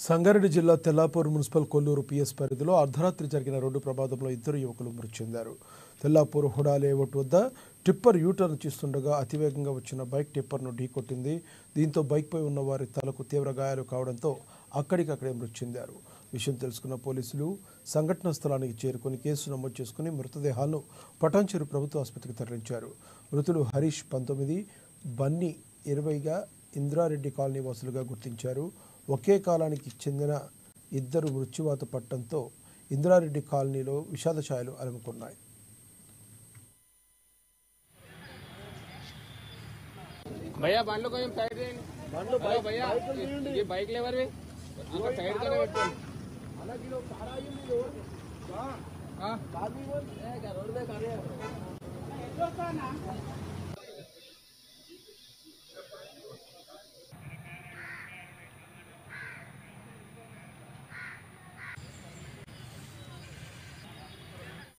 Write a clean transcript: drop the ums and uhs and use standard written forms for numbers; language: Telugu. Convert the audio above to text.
సంగారెడ్డి జిల్లా తెల్లాపూర్ మున్సిపల్ కొల్లూరు పిఎస్ పరిధిలో అర్ధరాత్రి జరిగిన రోడ్డు ప్రమాదంలో ఇద్దరు యువకులు మృతి చెందారు. తెల్లాపూర్ హుడా లేఅవుట్ వద్ద టిప్పర్ యూటర్న్ చేస్తుండగా అతివేగంగా వచ్చిన బైక్ టిప్పర్ను ఢీకొట్టింది. దీంతో బైక్పై ఉన్న వారి తలకు తీవ్ర గాయాలు కావడంతో అక్కడికక్కడే మృతి చెందారు. విషయం తెలుసుకున్న పోలీసులు సంఘటనా స్థలానికి చేరుకుని కేసు నమోదు చేసుకుని మృతదేహాలను పటాన్చెరు ప్రభుత్వ ఆసుపత్రికి తరలించారు. మృతులు హరీష్ 19, బన్నీ 20గా ఇంద్రారెడ్డి కాలనీ వాసులుగా గుర్తించారు. ఒకే కాలానికి చెందిన ఇద్దరు మృత్యువాత పట్టడంతో ఇంద్రారెడ్డి కాలనీలో విషాద ఛాయలు అలుముకున్నాయి. भैया बांधो कोई साइड रे बांधो भाई भैया ये बाइक लेवर वे इनको साइड करे बैठो आना किलो सारा ये नहीं रोड हां हां बाकी वो रोड में कर रहे हैं